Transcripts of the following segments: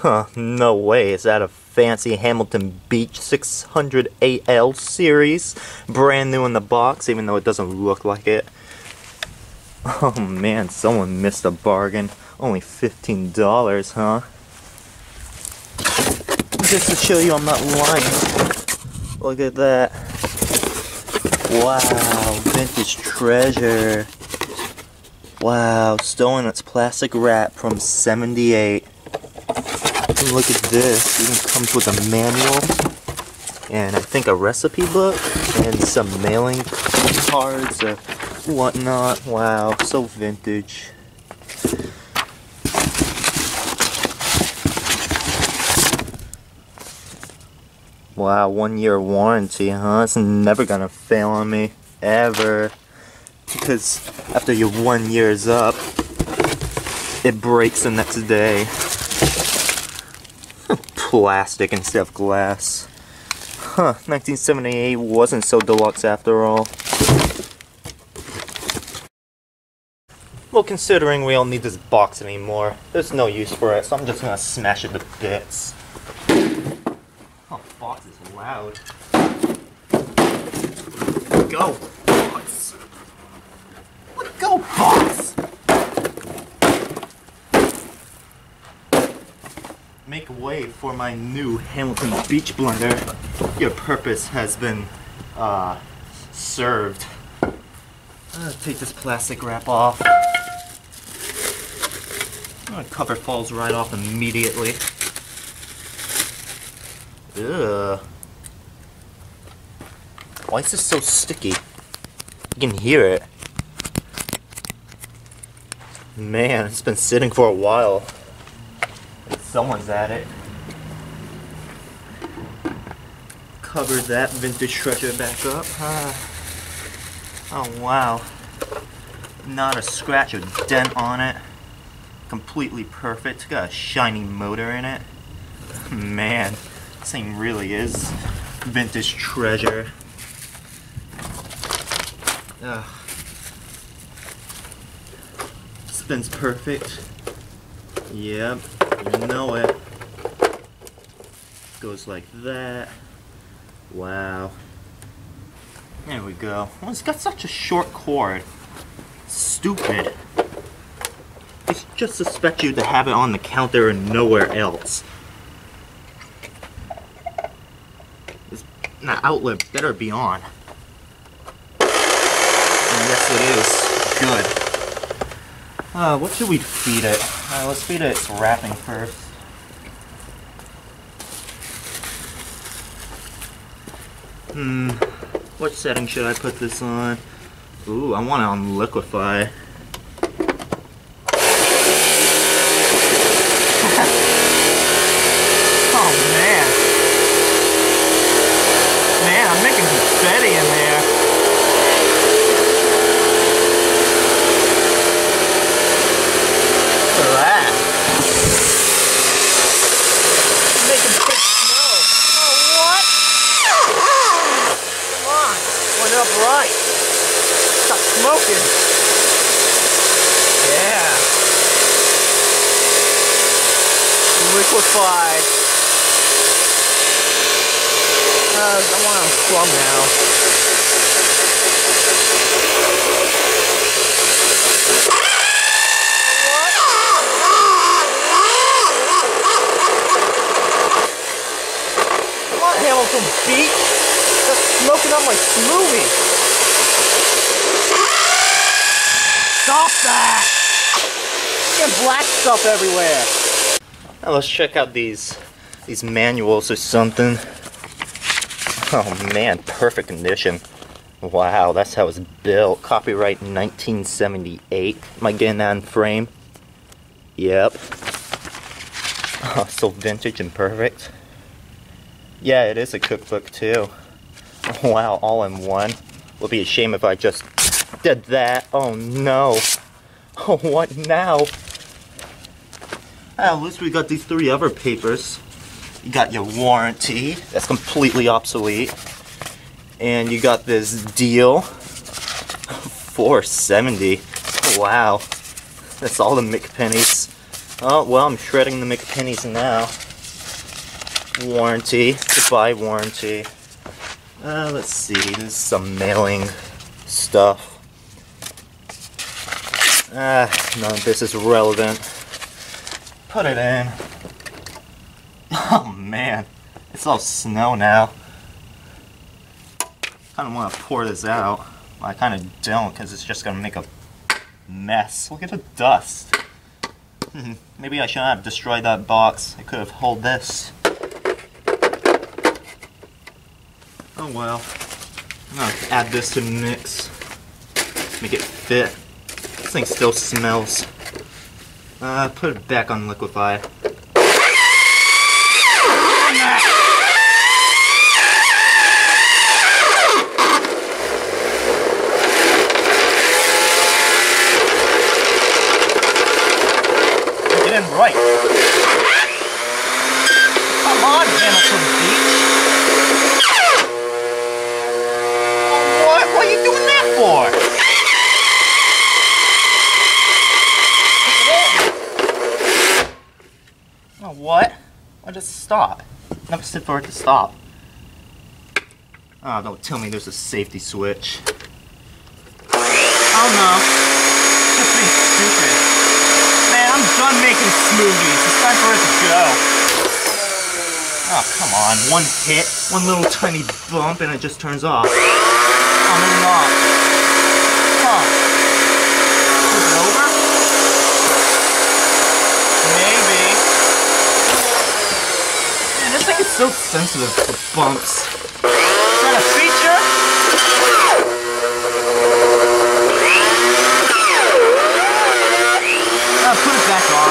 Huh, no way. Is that a fancy Hamilton Beach 600 AL series? Brand new in the box, even though it doesn't look like it. Oh man, someone missed a bargain. Only $15, huh? Just to show you I'm not lying. Look at that. Wow, vintage treasure. Wow, still in its plastic wrap from '78. Look at this, it even comes with a manual, and I think a recipe book, and some mailing cards or whatnot. Wow, so vintage. Wow, 1-year warranty, huh? It's never gonna fail on me, ever. Because after your 1 year's up, it breaks the next day. Plastic instead of glass. Huh, 1978 wasn't so deluxe after all. Well, considering we don't need this box anymore, there's no use for it, so I'm just gonna smash it to bits. Oh, box is loud. Go, box! Let go, box! Make way for my new Hamilton Beach blender. Your purpose has been served. Take this plastic wrap off. Cover falls right off immediately. Ugh. Why is this so sticky? You can hear it. Man, it's been sitting for a while. Someone's at it. Cover that vintage treasure back up. Oh wow. Not a scratch or dent on it. Completely perfect. Got a shiny motor in it. Man, this thing really is vintage treasure. Spins perfect. Yep. You know it. Goes like that. Wow. There we go. Well, it's got such a short cord. Stupid. I just suspect you to have it on the counter and nowhere else. This outlet better be on. And yes, it is. Good. What should we feed it? Let's feed it its wrapping first. What setting should I put this on? Ooh, I want it on liquefy. Oh man. Man, I'm making confetti in there. Upright. Stop smoking. Yeah. Liquefy. I want to plumb now. Come on, Hamilton Beach. That's smoking up my smoothie. Stop that! Get black stuff everywhere. Now let's check out these manuals or something. Oh man, perfect condition. Wow, that's how it's built. Copyright 1978. Am I getting that in frame? Yep. Oh, so vintage and perfect. Yeah, it is a cookbook too. Wow, all in one. Would be a shame if I just did that. Oh no. Oh, what now? At least we got these 3 other papers. You got your warranty. That's completely obsolete. And you got this deal. $4.70. Wow. That's all the McPennies. Oh, well, I'm shredding the McPennies now. Warranty. Goodbye, warranty. Let's see. This is some mailing stuff. None of this is relevant. Put it in. Oh, man. It's all snow now. Kind of want to pour this out. Well, I kind of don't, because it's just going to make a mess. Look at the dust. Maybe I shouldn't have destroyed that box. I could have held this. Oh well. I'm going to add this to the mix. Make it fit. This thing still smells. Put it back on liquefy. Right. Come on, Hamilton Beach. What? What are you doing that for? Oh, what? Why just stop? Never said for it to stop. Oh, don't tell me there's a safety switch. Oh no. Just being stupid. Man, I'm done making smoothies. It's time for it to go. Oh, come on. One hit, one little tiny bump, and it just turns off. Oh, maybe not. Huh. Is it over? Maybe. Man, this thing is so sensitive to bumps. Is that a feature? Put it back on.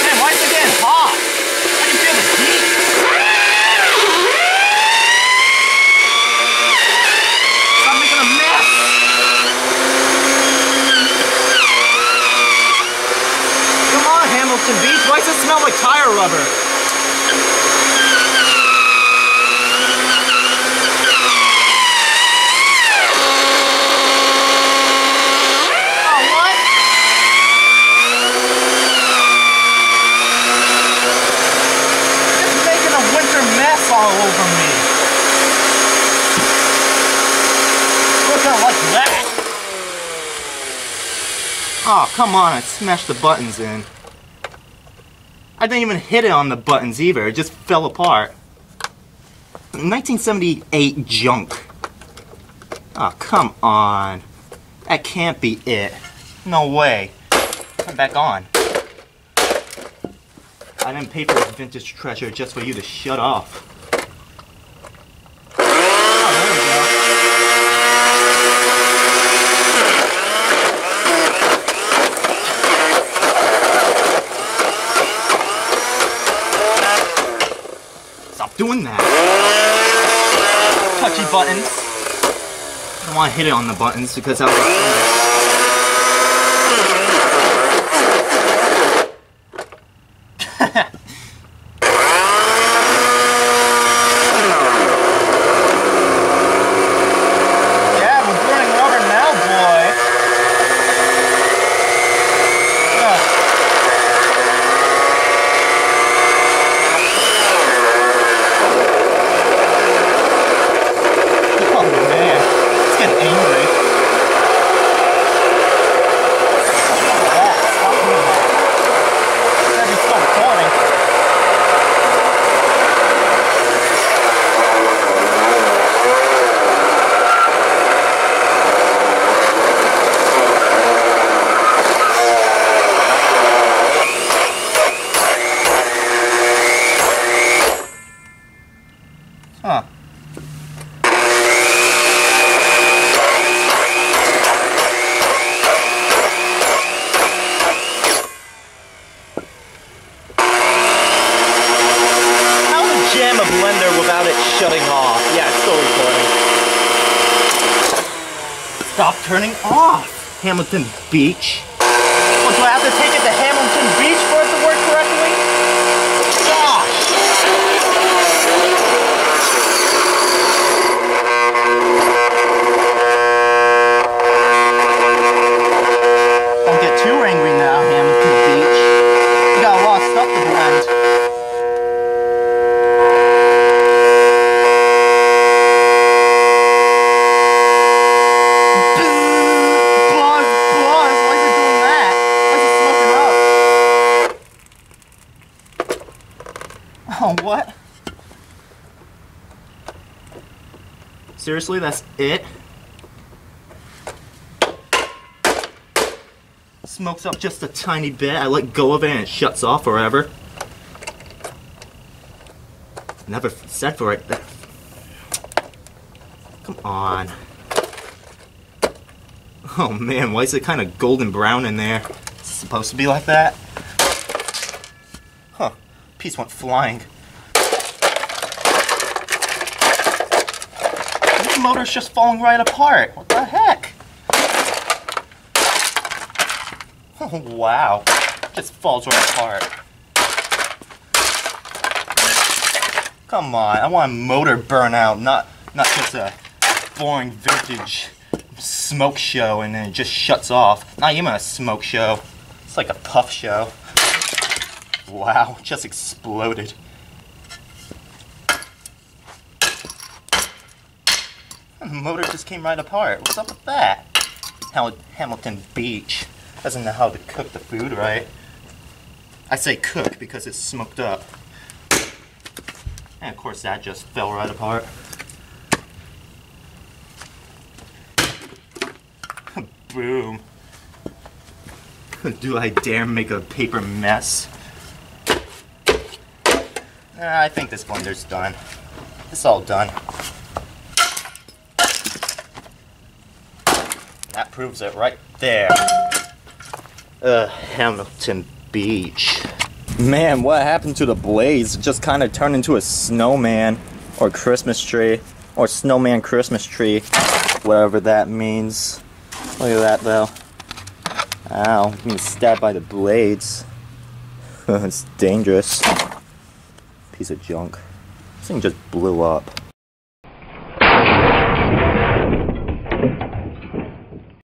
Man, why is it getting hot? I can feel the heat. Stop making a mess. Come on, Hamilton Beach. Why does it smell like tire rubber? All over me. Look out like that. Oh, come on, I smashed the buttons in. I didn't even hit it on the buttons either, it just fell apart. 1978 junk. Oh, come on. That can't be it. No way. Come back on. I didn't pay for this vintage treasure just for you to shut off. Doing that. Touchy buttons. I don't want to hit it on the buttons because that was yeah, we're burning rubber now, boy. Huh. How to jam a blender without it shutting off? Yeah, it's still recording. Stop turning off, Hamilton Beach. Well, do I have to take it to Hamilton Beach for it to work correctly? Gosh! Don't get Oh, what? Seriously, that's it? Smokes up just a tiny bit. I let go of it and it shuts off forever. Never said for it. Come on. Oh man, why is it kind of golden brown in there? It's supposed to be like that? Huh. Piece went flying. This motor's just falling right apart. What the heck? Oh wow. It just falls right apart. Come on, I want a motor burnout, not just a boring vintage smoke show and then it just shuts off. Not even a smoke show. It's like a puff show. Wow, just exploded. The motor just came right apart. What's up with that? Hamilton Beach doesn't know how to cook the food right. I say cook because it's smoked up. And of course that just fell right apart. Boom. Do I dare make a paper mess? I think this blender's done. It's all done. That proves it right there. Hamilton Beach. Man, what happened to the blaze? It just kind of turned into a snowman or Christmas tree or snowman Christmas tree, whatever that means. Look at that though. Ow, I'm being stabbed by the blades. It's dangerous. Piece of junk. This thing just blew up.